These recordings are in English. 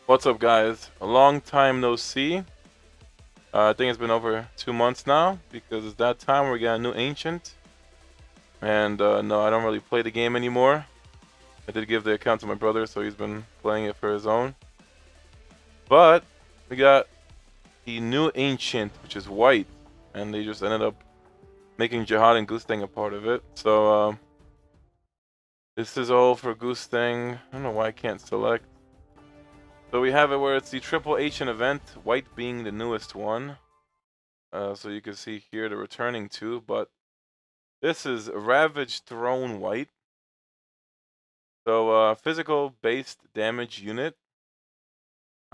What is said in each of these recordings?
What's up, guys? A long time no see. I think it's been over 2 months now because it's that time we got a new ancient. And no, I don't really play the game anymore. I did give the account to my brother, so he's been playing it for his own. But we got the new ancient, which is white, and they just ended up making Jihad and Goose Thing a part of it. So this is all for Goose Thing. I don't know why I can't select. So we have it where it's the triple ancient event, white being the newest one. So you can see here the returning two, but this is Ravaged Throne White. So physical based damage unit.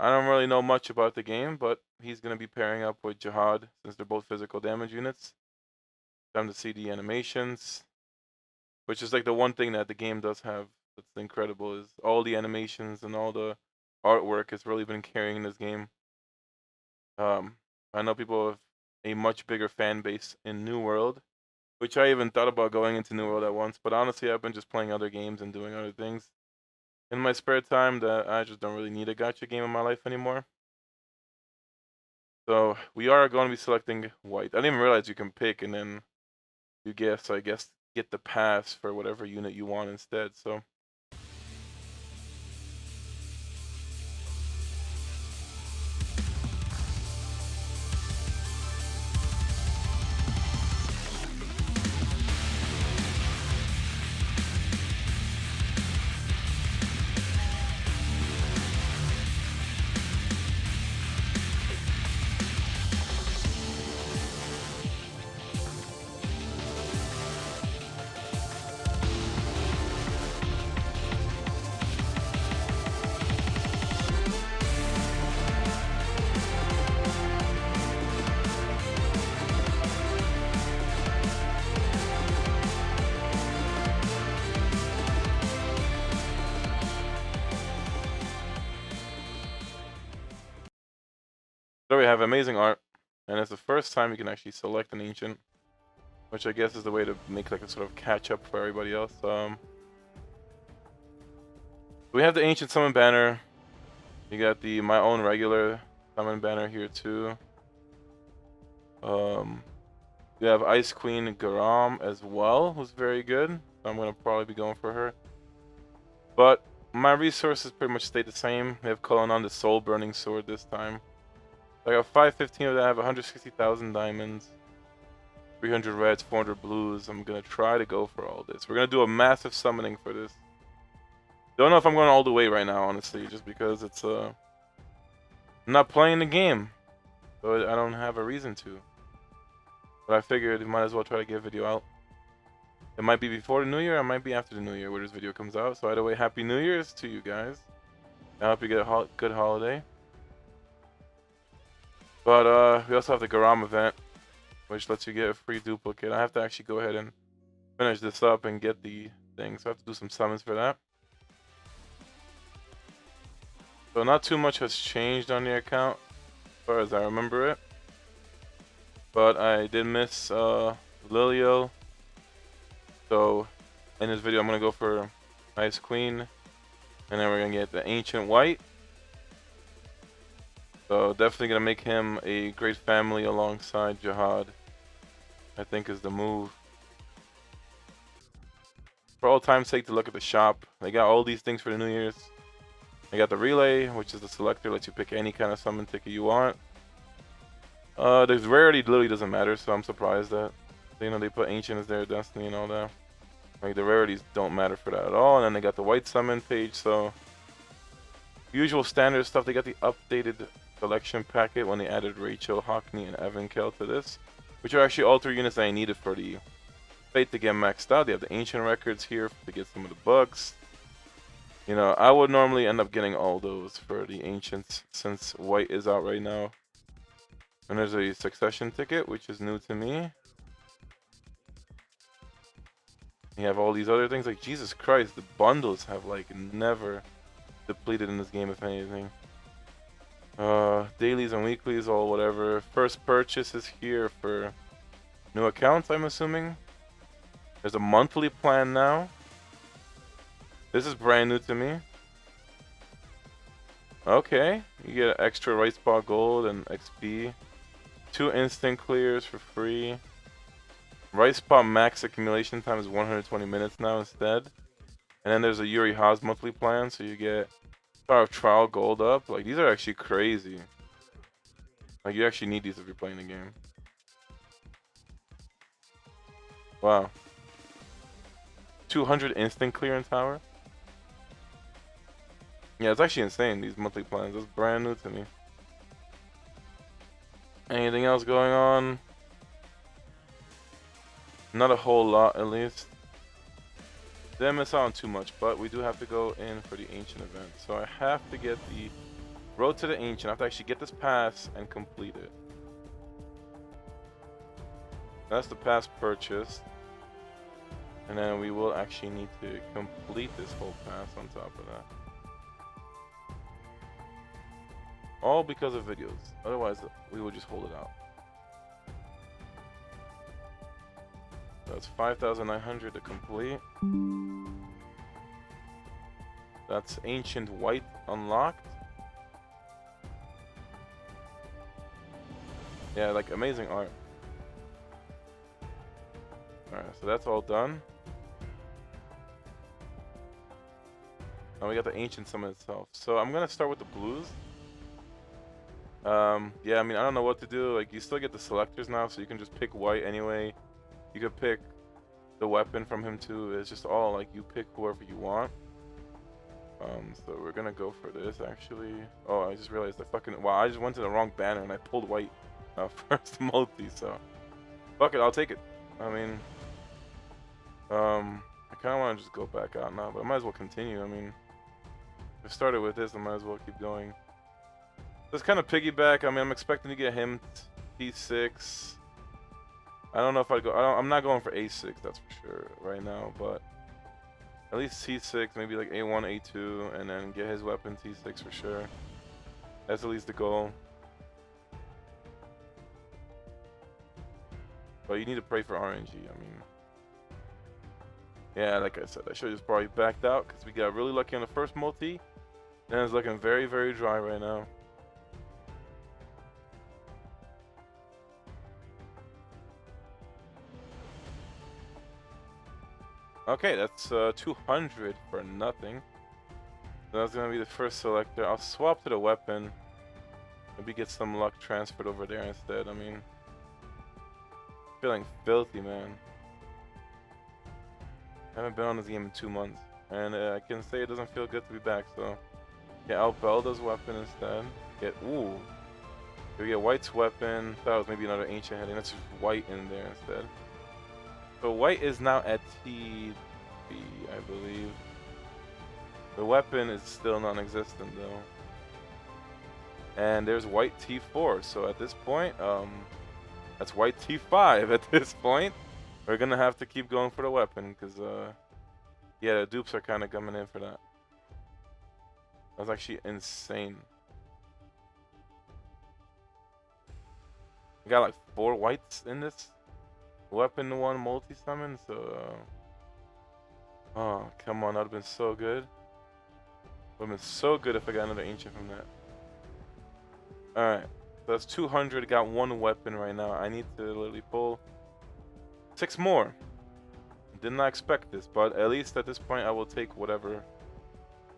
I don't really know much about the game, but he's going to be pairing up with Jihad since they're both physical damage units. Time to see the animations, which is like the one thing that the game does have that's incredible is all the animations and all the artwork has really been carrying this game. I know people have a much bigger fan base in New World, which I even thought about going into New World at once, but honestly, I've been just playing other games and doing other things in my spare time that I just don't really need a gacha game in my life anymore. So we are going to be selecting white. I didn't even realize you can pick and then you guess, I guess, get the pass for whatever unit you want instead. So there we have amazing art, and it's the first time you can actually select an ancient, which I guess is the way to make like a sort of catch up for everybody else. We have the ancient summon banner. You got the my own regular summon banner here too. We have Ice Queen Garam as well, who's very good. So I'm gonna probably be going for her. But my resources pretty much stayed the same. We have calling on the Soul Burning Sword this time. I got 515 of that. I have 160,000 diamonds, 300 reds, 400 blues. I'm gonna try to go for all this. We're gonna do a massive summoning for this. Don't know if I'm going all the way right now, honestly, just because it's I'm not playing the game, so I don't have a reason to. But I figured you might as well try to get a video out. It might be before the New Year, it might be after the New Year where this video comes out. So either way, Happy New Year's to you guys. I hope you get a good holiday. But we also have the Garam event, which lets you get a free duplicate. I have to actually go ahead and finish this up and get the thing, so I have to do some summons for that. So not too much has changed on the account, as far as I remember it. But I did miss Lilio. So in this video I'm gonna go for Ice Queen, and then we're gonna get the Ancient White. So definitely gonna make him a great family alongside Jihad, I think is the move. For all time's sake, to look at the shop. They got all these things for the New Year's. They got the relay, which is the selector, lets you pick any kind of summon ticket you want. The rarity literally doesn't matter, so I'm surprised that they put Ancient as their destiny and all that. Like the rarities don't matter for that at all. And then they got the white summon page, so usual standard stuff. They got the updated collection packet when they added Rachel, Hockney, and Evankel to this, which are actually all 3 units that I needed for the fate to get maxed out. They have the ancient records here to get some of the bugs. You know, I would normally end up getting all those for the ancients since white is out right now. And there's a succession ticket, which is new to me. You have all these other things, like Jesus Christ, the bundles have like never depleted in this game, if anything. Dailies and weeklies, all whatever. First purchase is here for new accounts, I'm assuming. There's a monthly plan now. This is brand new to me. Okay, you get extra right spot gold and XP. 2 instant clears for free. Right spot max accumulation time is 120 minutes now instead. And then there's a Yuri Haas monthly plan, so you get Star of Trial gold up. Like, these are actually crazy. Like, you actually need these if you're playing the game. Wow. 200 instant clear in tower. Yeah, it's actually insane, these monthly plans. That's brand new to me. Anything else going on? Not a whole lot, at least. Didn't miss out on too much, but we do have to go in for the Ancient event. So I have to get the Road to the Ancient. I have to actually get this pass and complete it. That's the pass purchased. And then we will actually need to complete this whole pass on top of that. All because of videos. Otherwise, we will just hold it out. That's 5,900 to complete. That's Ancient White unlocked. Yeah, like amazing art. Alright, so that's all done. Now we got the Ancient Summon itself. So I'm gonna start with the blues. Yeah, I mean, I don't know what to do. Like, you still get the selectors now, so you can just pick white anyway. You could pick the weapon from him too. It's just all like you pick whoever you want. So we're gonna go for this actually. Oh, I just realized wow, I just went to the wrong banner and I pulled white first multi. So fuck it, I'll take it. I mean, I kind of want to just go back out now, but I might as well continue. I mean, if I started with this, I might as well keep going. Let's kind of piggyback. I mean, I'm expecting to get him T6. I don't know if I'd go. I'm not going for A6, that's for sure right now, but at least T6, maybe like A1, A2, and then get his weapon T6 for sure. That's at least the goal. But you need to pray for RNG. I mean, yeah, like I said, I should have just probably backed out because we got really lucky on the first multi, and it's looking very, very dry right now. Okay, that's 200 for nothing. So that's gonna be the first selector. I'll swap to the weapon. Maybe get some luck transferred over there instead. I mean, feeling filthy, man. I haven't been on this game in 2 months, and I can say it doesn't feel good to be back. So, yeah, I'll Belda's weapon instead. We get White's weapon. That was maybe another ancient heading. That's just White in there instead. So White is now at TB, I believe. The weapon is still non-existent though. And there's White T4. So at this point, that's White T5 at this point. We're gonna have to keep going for the weapon because, yeah, the dupes are kind of coming in for that. That's actually insane. We got like 4 whites in this weapon 1 multi-summon, so oh, come on, that would have been so good. Would have been so good if I got another ancient from that. Alright, so that's 200, got 1 weapon right now. I need to literally pull 6 more. Did not expect this, but at least at this point I will take whatever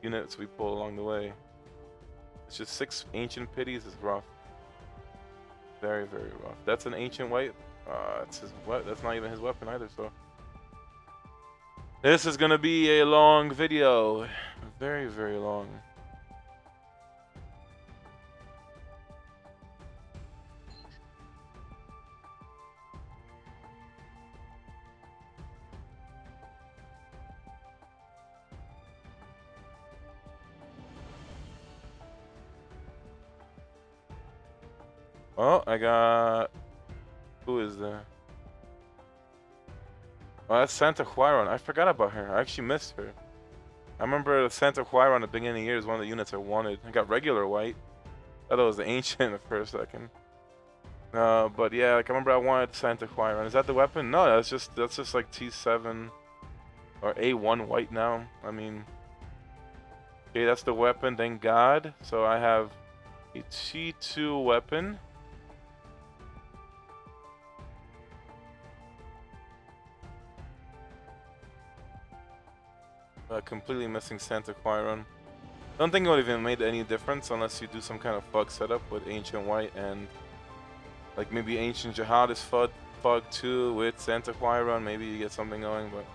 units we pull along the way. It's just 6 ancient pities is rough. Very, very rough. That's an ancient white. That's not even his weapon either, so this is gonna be a long video. Very, very long. Oh, I got... Who is there? Oh, that's Santa Hwaryun. I forgot about her. I actually missed her. I remember Santa Hwaryun at the beginning of the year is one of the units I wanted. I got regular white. I thought it was the ancient for a second. But yeah, like I remember I wanted Santa Hwaryun. Is that the weapon? No, that's just like T7 or A1 white now. I mean, Okay, that's the weapon, thank God. So I have a T2 weapon. Completely missing Santa Hwaryun. Don't think it would have even made any difference unless you do some kind of fog setup with Ancient White and like maybe Ancient Jihadist fog too with Santa Hwaryun. Maybe you get something going, but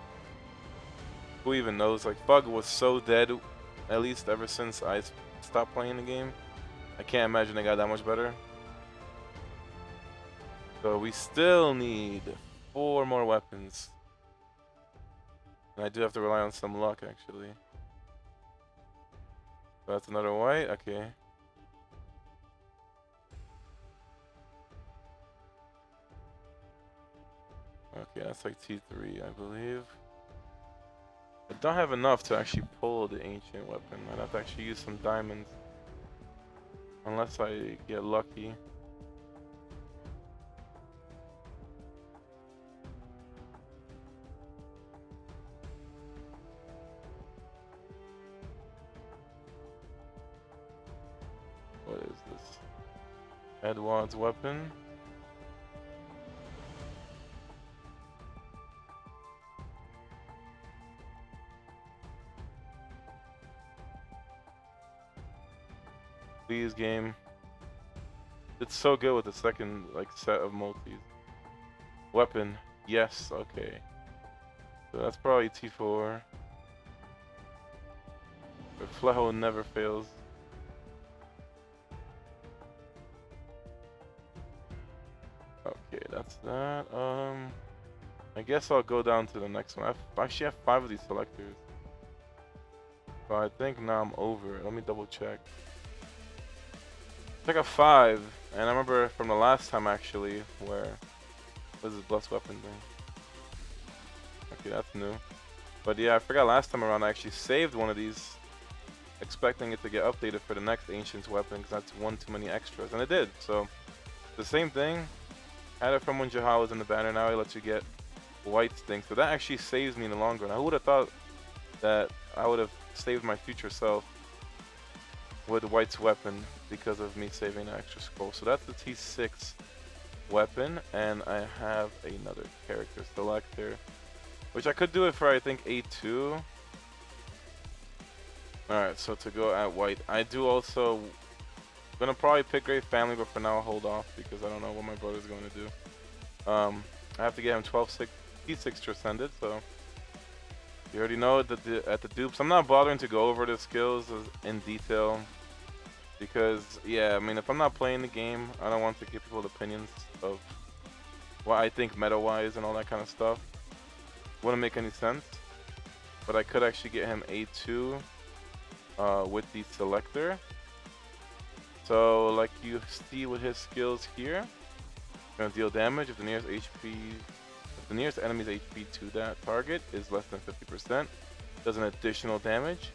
who even knows? Like fog was so dead, at least ever since I stopped playing the game. I can't imagine they got that much better. So we still need 4 more weapons. And I do have to rely on some luck actually. So that's another white, okay. Okay, that's like T3, I believe. I don't have enough to actually pull the ancient weapon. I'd have to actually use some diamonds. Unless I get lucky. What is this? Edward's weapon. Please, game. It's so good with the second like set of multis. Weapon. Yes, okay. So that's probably T4. The Fleho never fails. Okay, that's that. I guess I'll go down to the next one. I actually have 5 of these selectors. So I think now I'm over it. Let me double check. I got 5, and I remember from the last time actually, where was this blessed weapon thing? Okay, that's new. But yeah, I forgot last time around I actually saved one of these, expecting it to get updated for the next Ancient's weapon, because that's one too many extras, and it did. So the same thing. Had it from when Jahal was in the banner. Now it lets you get white things, so that actually saves me in the long run. I would have thought that I would have saved my future self with White's weapon because of me saving an extra scroll. So that's the T6 weapon, and I have another character selector, which I could do it for I think A2. Alright, so to go at White, I do also gonna probably pick Great Family, but for now I'll hold off because I don't know what my brother's going to do. I have to get him 12-6 T6 Transcended, so you already know that at the dupes. I'm not bothering to go over the skills in detail because, yeah, I mean, if I'm not playing the game, I don't want to give people opinions of what I think meta-wise and all that kind of stuff. Wouldn't make any sense. But I could actually get him A2 with the Selector. So, like you see with his skills here, gonna deal damage if the nearest enemy's HP to that target is less than 50%. Does an additional damage.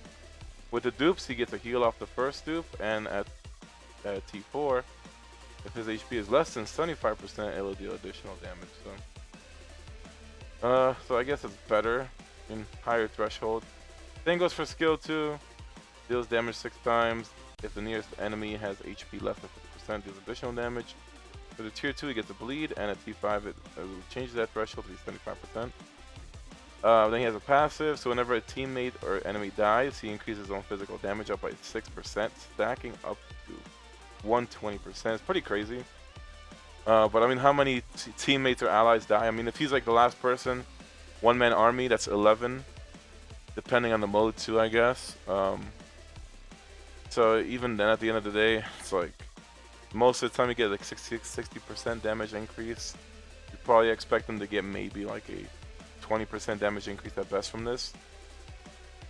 With the dupes, he gets a heal off the first dupe, and at T4, if his HP is less than 75%, it will deal additional damage. So I guess it's better in higher threshold. Same goes for skill 2. Deals damage 6 times. If the nearest enemy has HP less than 50%, deals additional damage. For the tier 2, he gets a bleed, and at T5, it changes that threshold to be 75%. Then he has a passive, so whenever a teammate or enemy dies, he increases his own physical damage up by 6%, stacking up to 120%. It's pretty crazy. But I mean, how many teammates or allies die? I mean, if he's like the last person, one-man army, that's 11, depending on the mode too, I guess. So even then, at the end of the day, it's like most of the time you get like 60% damage increase. You probably expect them to get maybe like a 20% damage increase at best from this.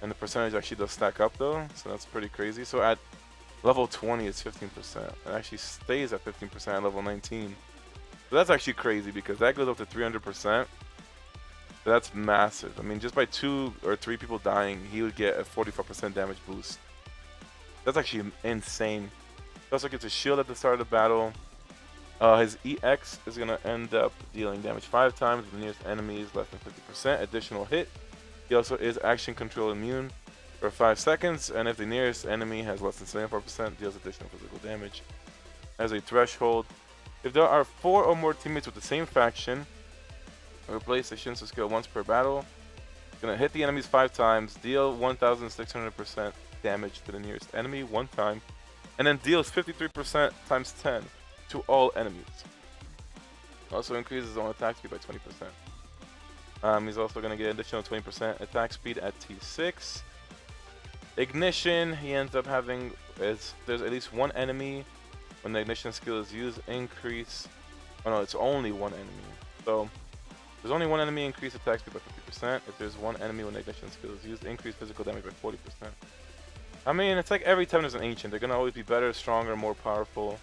And the percentage actually does stack up though, so that's pretty crazy. So at level 20 it's 15%. It actually stays at 15% at level 19. So that's actually crazy because that goes up to 300%. So that's massive. I mean, just by 2 or 3 people dying, he would get a 45% damage boost. That's actually insane. He also gets a shield at the start of the battle. His EX is going to end up dealing damage 5 times if the nearest enemy is less than 50%. Additional hit. He also is action control immune. for 5 seconds, and if the nearest enemy has less than 74%, deals additional physical damage. As a threshold, if there are 4 or more teammates with the same faction, replace the Shinsu skill once per battle. It's gonna hit the enemies 5 times, deal 1,600% damage to the nearest enemy 1 time, and then deals 53% times 10 to all enemies. Also increases his own attack speed by 20%. He's also gonna get additional 20% attack speed at T6. Ignition, he ends up having, there's at least 1 enemy when the ignition skill is used, increase, oh no, it's only 1 enemy. So, there's only 1 enemy, increase attack speed by 50%. If there's 1 enemy when the ignition skill is used, increase physical damage by 40%. I mean, it's like every time there's an ancient, they're gonna always be better, stronger, more powerful.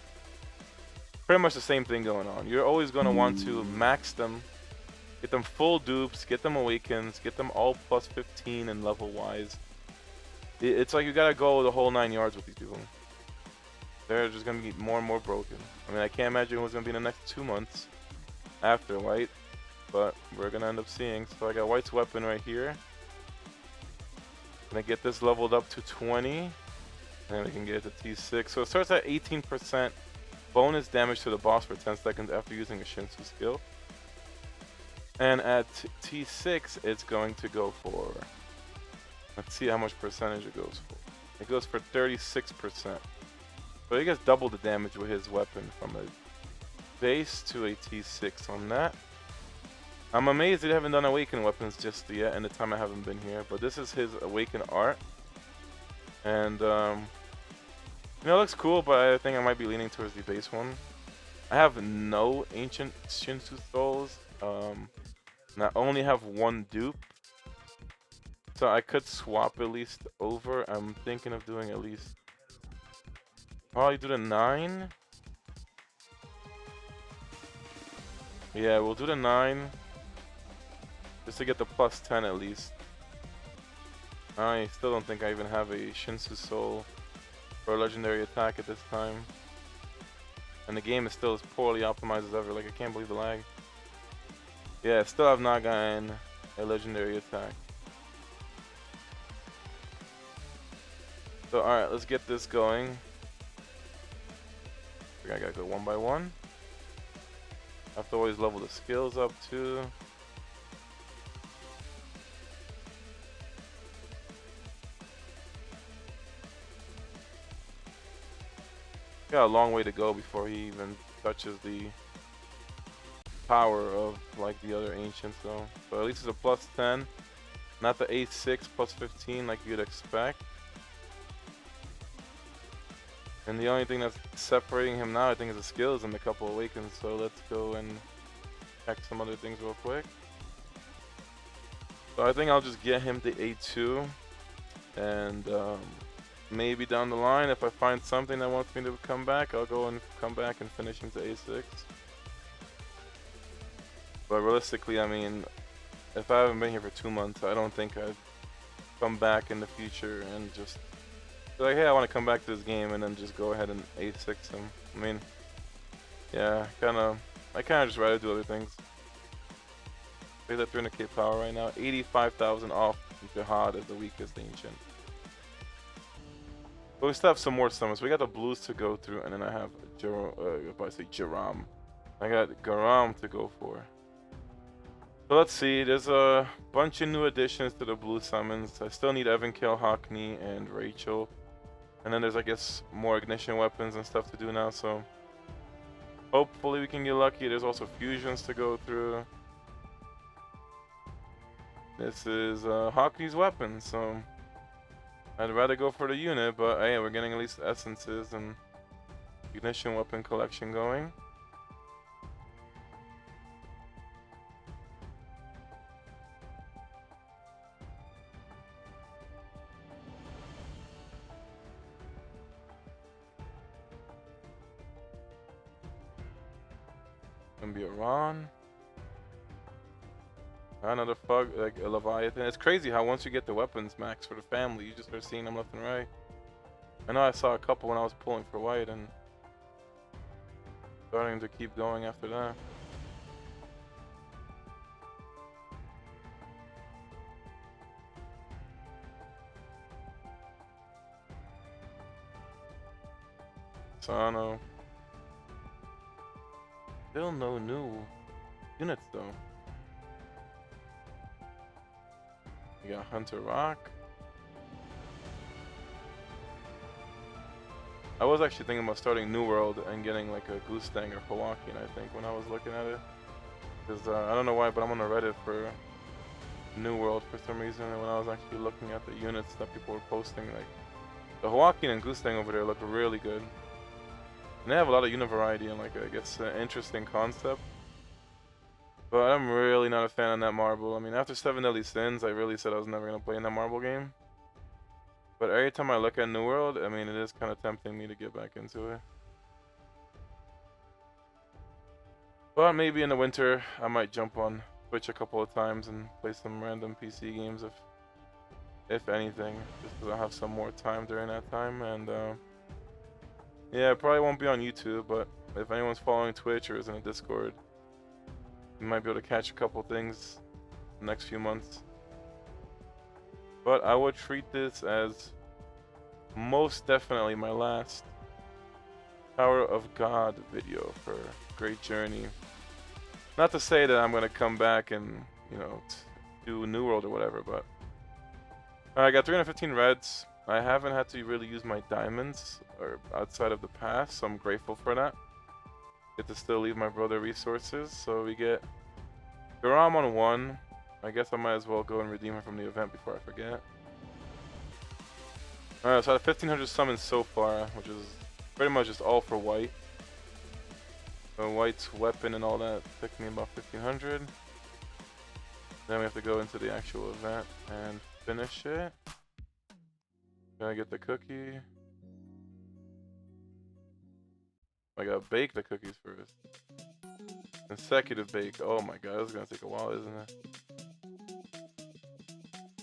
Pretty much the same thing going on. You're always gonna want to max them, get them full dupes, get them awakens, get them all plus 15 and level wise. It's like you gotta go the whole 9 yards with these people. They're just gonna be more and more broken. I mean, I can't imagine what's gonna be in the next 2 months after White, but we're gonna end up seeing. So I got White's weapon right here. Gonna get this leveled up to 20, and then we can get it to T6. So it starts at 18% bonus damage to the boss for 10 seconds after using a Shinsu skill. And at T6, it's going to go for, let's see how much percentage it goes for. It goes for 36%. So he gets double the damage with his weapon from a base to a T6 on that. I'm amazed they haven't done Awaken weapons just yet in the time I haven't been here. But this is his Awaken art. And, you know, it looks cool, but I think I might be leaning towards the base one. I have no Ancient Shinsu Souls. And I only have 1 dupe. So I could swap at least over. I'm thinking of doing at least, probably do the 9. Yeah, we'll do the 9. Just to get the plus 10 at least. I still don't think I even have a Shinsu Soul for a legendary attack at this time. And the game is still as poorly optimized as ever. Like, I can't believe the lag. Yeah, still have not gotten a legendary attack. So, alright, let's get this going. I think I gotta go 1 by 1. I have to always level the skills up too. Got a long way to go before he even touches the power of like the other ancients though. So at least it's a plus 10, not the A6 plus 15 like you'd expect. And the only thing that's separating him now, I think, is the skills and the couple awakens. So let's go and check some other things real quick. So I think I'll just get him to A2, and maybe down the line, if I find something that wants me to come back, I'll go and come back and finish him to A6. But realistically, I mean, if I haven't been here for 2 months, I don't think I'd come back in the future and just be like, hey, I want to come back to this game and then just go ahead and A6 him. I mean, yeah, I kind of just rather do other things. He's at 300k power right now, 85,000 off Jihad as the weakest ancient. But we still have some more summons. We got the blues to go through, and then I have Garam. I got Garam to go for. So let's see, there's a bunch of new additions to the blue summons. I still need Evankill, Hockney, and Rachel. And then there's, I guess, more ignition weapons and stuff to do now, so hopefully we can get lucky. There's also fusions to go through. This is Hockney's weapon, so I'd rather go for the unit, but hey, we're getting at least essences and ignition weapon collection going. Gonna be a Ron. Another Fug, like a Leviathan. It's crazy how once you get the weapons max for the family, you just start seeing them left and right. I know I saw a couple when I was pulling for White and starting to keep going after that. So I don't know. Still no new units though. We got Hunter Rock. I was actually thinking about starting New World and getting like a Goose Stang or Hwaryun, I think, when I was looking at it. Because I don't know why, but I'm on the Reddit for New World for some reason. And when I was actually looking at the units that people were posting, like the Hwaryun and Goose Stang over there look really good. And they have a lot of unit variety and like I guess an interesting concept. But I'm really not a fan of that marble. I mean, after 7 Deadly Sins, I really said I was never going to play in that marble game. But every time I look at New World, I mean, it is kind of tempting me to get back into it. But maybe in the winter, I might jump on Twitch a couple of times and play some random PC games, if anything, just because I'll have some more time during that time. And yeah, it probably won't be on YouTube, but if anyone's following Twitch or is in a Discord, you might be able to catch a couple things the next few months. But I would treat this as most definitely my last Tower of God video for Great Journey. Not to say that I'm gonna come back and, you know, do New World or whatever, but I got 315 reds. I haven't had to really use my diamonds or outside of the past, so I'm grateful for that. Get to still leave my brother resources, so we get Garam on 1. I guess I might as well go and redeem her from the event before I forget. Alright, so I have 1500 summons so far, which is pretty much just all for white. So white's weapon and all that took me about 1500. Then we have to go into the actual event and finish it. Gonna get the cookie. I gotta bake the cookies first. Consecutive bake. Oh my god, this is gonna take a while, isn't it?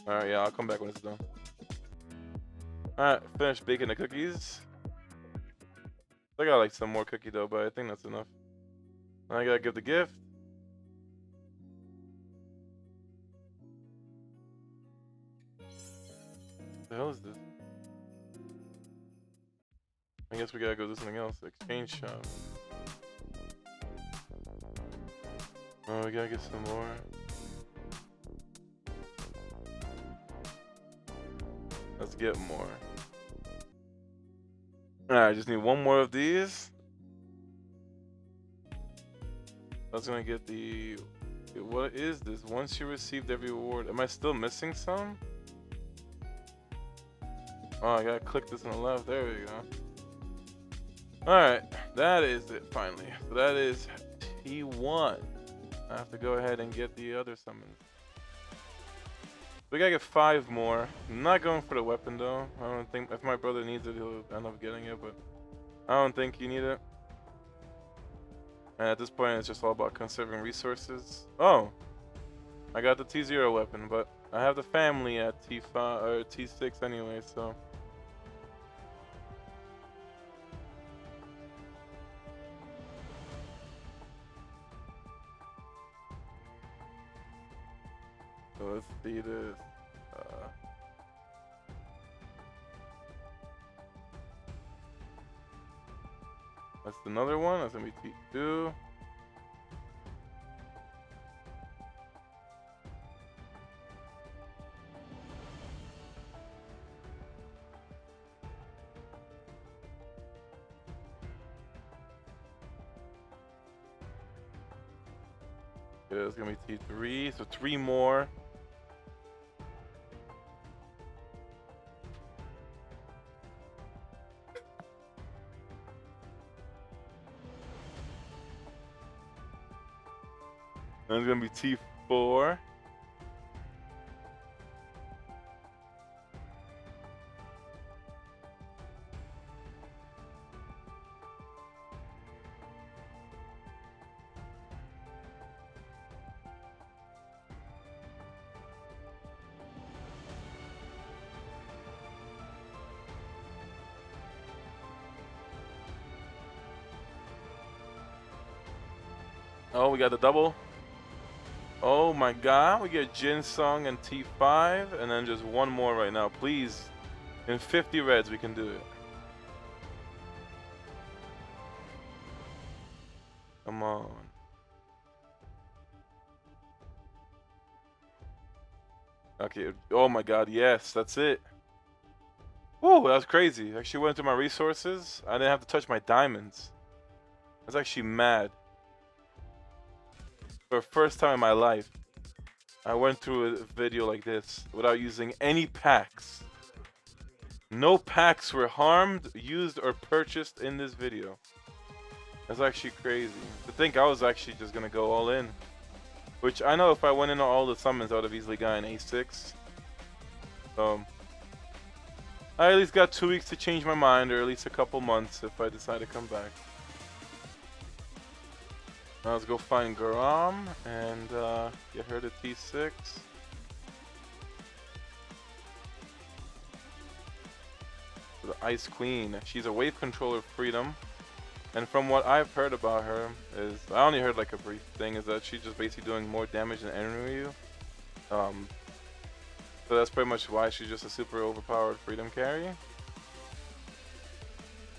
Alright, yeah, I'll come back when it's done. Alright, finished baking the cookies. I got like some more cookie dough, but I think that's enough. And I gotta give the gift. What the hell is this? I guess we gotta go do something else. Exchange shop. Oh, we gotta get some more. Let's get more. Alright, I just need one more of these. That's gonna get the... What is this? Once you received every reward... Am I still missing some? Oh, I gotta click this on the left. There we go. Alright, that is it finally. So that is T1. I have to go ahead and get the other summons. We gotta get 5 more. I'm not going for the weapon though. I don't think, if my brother needs it, he'll end up getting it, but I don't think you need it. And at this point, it's just all about conserving resources. Oh, I got the T0 weapon, but I have the family at T5 or T6 anyway, so. So let's see this. That's another one. That's gonna be T2. Yeah, it's gonna be T3. So 3 more. And it's gonna be T4. Oh, we got the double. Oh my god, we get Jin Sung and T5, and then just one more right now. Please, in 50 reds, we can do it. Come on. Okay. Oh my god, yes, that's it. Whoa, that was crazy. Actually went through my resources. I didn't have to touch my diamonds. That's actually mad. For the first time in my life, I went through a video like this without using any packs. No packs were harmed, used, or purchased in this video. That's actually crazy. To think I was actually just gonna go all in. Which I know if I went in on all the summons, I would have easily gotten A6. I at least got 2 weeks to change my mind, or at least a couple months if I decide to come back. Now let's go find Garam and get her to T6. The Ice Queen. She's a wave controller of freedom. And from what I've heard about her is, I only heard like a brief thing, is that she's just basically doing more damage than enemy. So that's pretty much why she's just a super overpowered freedom carry.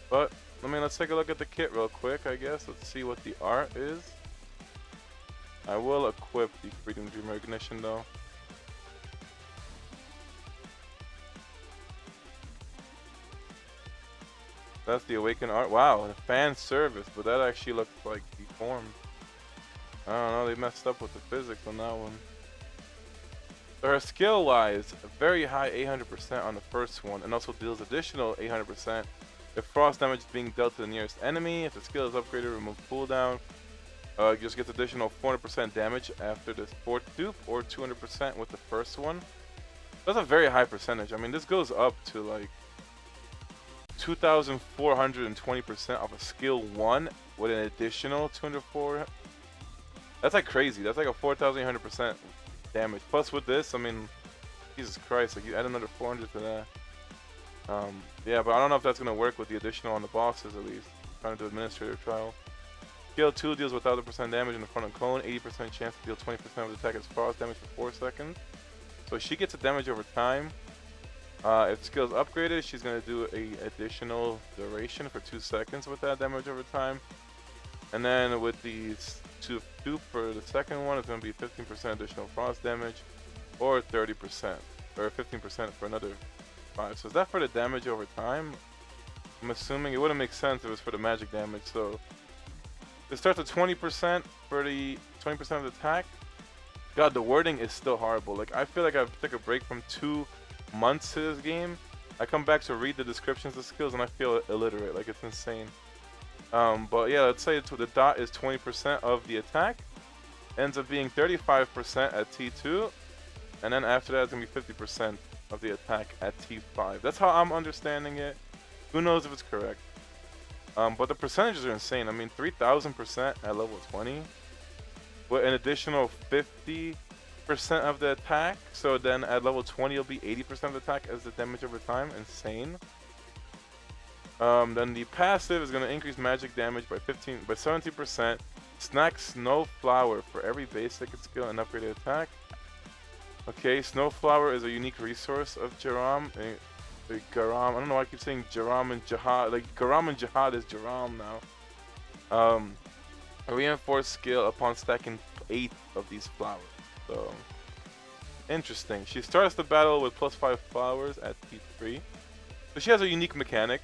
But I mean, let's take a look at the kit real quick, I guess. Let's see what the art is. I will equip the Freedom Dreamer Ignition though. That's the Awakened art. Wow, the fan service, but that actually looks like deformed. I don't know, they messed up with the physics on that one. So her skill wise, very high 800% on the first one, and also deals additional 800% if frost damage is being dealt to the nearest enemy. If the skill is upgraded, remove cooldown. Just gets additional 400% damage after this fourth dupe, or 200% with the first one. That's a very high percentage. I mean, this goes up to like 2,420% off a skill 1 with an additional 204. That's like crazy. That's like a 4,800% damage. Plus with this, I mean, Jesus Christ, like you add another 400 to that. Yeah, but I don't know if that's gonna work with the additional on the bosses at least. I'm trying to do administrator trial. Skill 2 deals 1,000% damage in the front of clone, 80% chance to deal 20% of the attack as frost damage for 4 seconds. So she gets a damage over time. If the skill is upgraded, she's going to do a additional duration for 2 seconds with that damage over time. And then with these 2 dupe for the second one, it's going to be 15% additional frost damage, or 30%, or 15% for another 5. So is that for the damage over time? I'm assuming it wouldn't make sense if it was for the magic damage. So it starts at 20% for the 20% of the attack. God, the wording is still horrible. Like, I feel like I've took a break from 2 months to this game. I come back to read the descriptions of skills and I feel illiterate. Like, it's insane. But yeah, let's say the dot is 20% of the attack. Ends up being 35% at T2. And then after that, it's going to be 50% of the attack at T5. That's how I'm understanding it. Who knows if it's correct. But the percentages are insane. I mean, 3,000% at level 20. With an additional 50% of the attack. So then at level 20, it'll be 80% of the attack as the damage over time. Insane. Then the passive is going to increase magic damage by 70%. Snack Snow Flower for every basic skill and upgraded attack. Okay, Snow Flower is a unique resource of Garam. Garam, I don't know why I keep saying Garam and Jihad. Like, Garam and Jihad is Garam now. A reinforced skill upon stacking 8 of these flowers. So, interesting. She starts the battle with +5 flowers at T3. So she has a unique mechanic.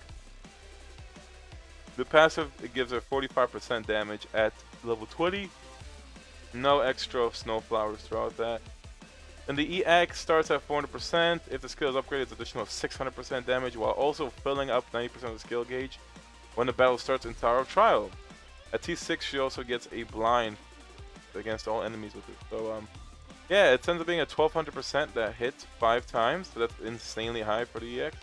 The passive, it gives her 45% damage at level 20. No extra snow flowers throughout that. And the EX starts at 400%. If the skill is upgraded, it's additional 600% damage, while also filling up 90% of the skill gauge when the battle starts in Tower of Trial. At T6, she also gets a blind against all enemies with it. So, yeah, it ends up being a 1200% that hits 5 times. So that's insanely high for the EX.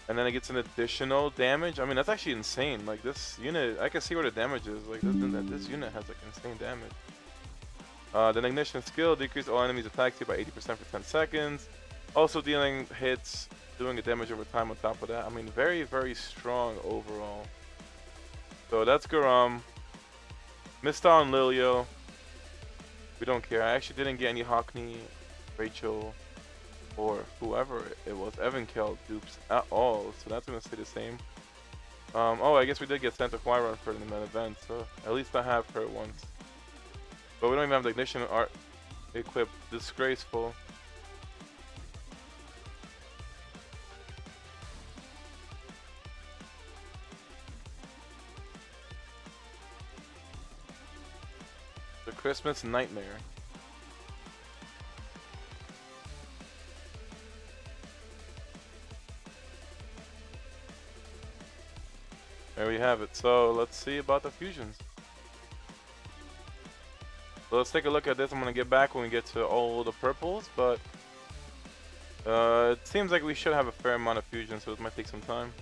And then it gets an additional damage. I mean, that's actually insane. Like, this unit, I can see where the damage is. Like, this unit has, like, insane damage. The Ignition skill decreases all enemies' attack speed by 80% for 10 seconds. Also dealing hits, doing a damage over time on top of that. I mean, very, very strong overall. So that's Garam. Missed out on Lilio. We don't care. I actually didn't get any Hockney, Rachel, or whoever it was, Evankel dupes at all. So that's going to stay the same. Oh, I guess we did get sent to Hwaryun for an event, so at least I have her once. But we don't even have the ignition art equipped. Disgraceful. The Christmas Nightmare. There we have it. So let's see about the fusions. So let's take a look at this. I'm gonna get back when we get to all the purples, but it seems like we should have a fair amount of fusions, so it might take some time.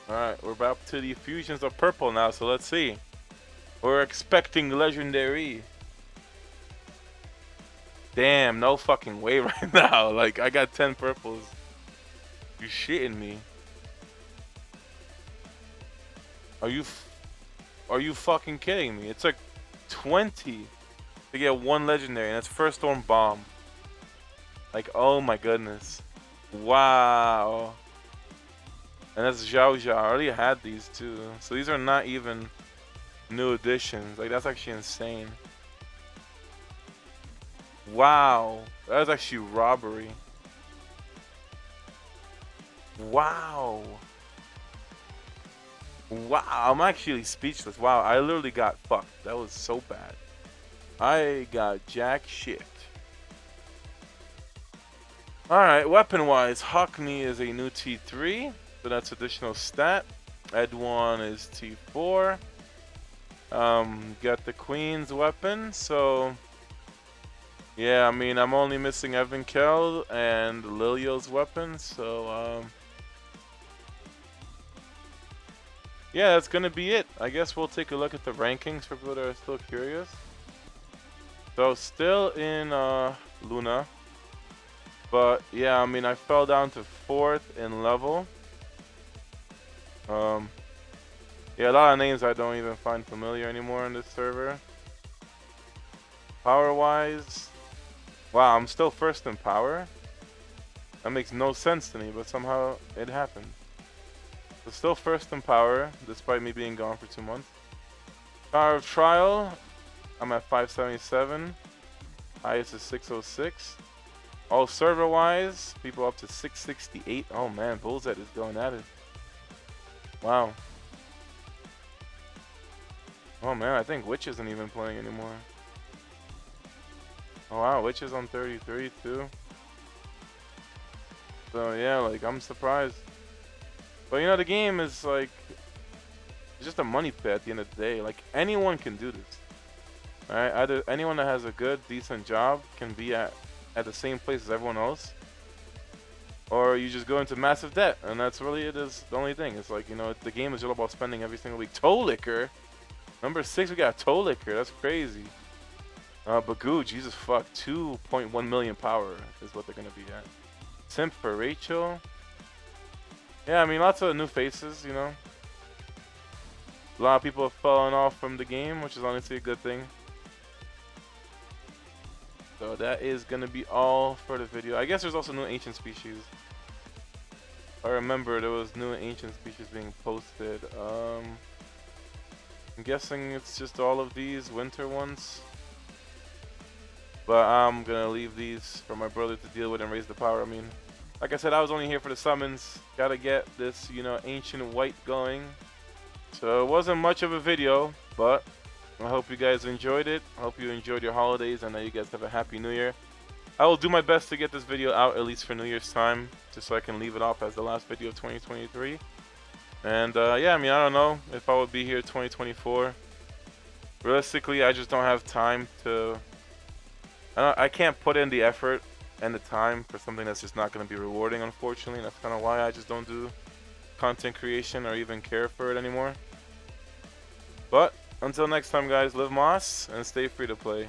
Alright, we're back to the fusions of purple now, so let's see. We're expecting legendary. Damn, no fucking way right now. Like, I got 10 purples. You shitting me. Are you fucking kidding me? It took 20 to get one legendary, and that's First Storm Bomb. Like, oh my goodness. Wow. And that's Zhao Zhao. I already had these too. So these are not even new additions. Like, that's actually insane. Wow. That was actually robbery. Wow. Wow. I'm actually speechless. Wow. I literally got fucked. That was so bad. I got jack shit. Alright, weapon-wise, Hockney is a new T3, so that's additional stat. Edwan is T4. Got the Queen's weapon, so... Yeah, I mean, I'm only missing Evan Kell and Lilio's weapon, so... Yeah, that's gonna be it. I guess we'll take a look at the rankings for people that are still curious. So, still in Luna. But yeah, I mean, I fell down to 4th in level. Yeah, a lot of names I don't even find familiar anymore on this server. Power-wise, wow, I'm still 1st in power. That makes no sense to me, but somehow it happened. So still 1st in power, despite me being gone for 2 months. Power of Trial, I'm at 577. Highest is 606. All server-wise, people up to 668. Oh man, Bullseye is going at it. Wow. Oh man, I think Witch isn't even playing anymore. Oh wow, Witch is on 33 too. So yeah, like, I'm surprised. But you know, the game is like, it's just a money pit at the end of the day. Like, anyone can do this. Alright, either anyone that has a good, decent job can be at the same place as everyone else, or you just go into massive debt, and that's really it. Is the only thing. It's like, you know, the game is all about spending every single week. Toe Liquor, number 6, we got Toe Liquor. That's crazy. Bagoo, Jesus fuck, 2.1 million power is what they're gonna be at. Simp for Rachel. Yeah, I mean, lots of new faces, you know. A lot of people have fallen off from the game, which is honestly a good thing. So that is gonna be all for the video. I guess there's also new ancient species. I remember there was new ancient species being posted. I'm guessing it's just all of these winter ones. But I'm gonna leave these for my brother to deal with and raise the power. I mean, like I said, I was only here for the summons. Gotta get this, you know, ancient white going. So it wasn't much of a video, but I hope you guys enjoyed it. I hope you enjoyed your holidays. I know you guys have a happy new year. I will do my best to get this video out at least for New Year's time, just so I can leave it off as the last video of 2023. And yeah, I mean, I don't know if I would be here 2024. Realistically, I just don't have time to... I can't put in the effort and the time for something that's just not going to be rewarding, unfortunately. That's kind of why I just don't do content creation or even care for it anymore. But until next time, guys, live Moss and stay free to play.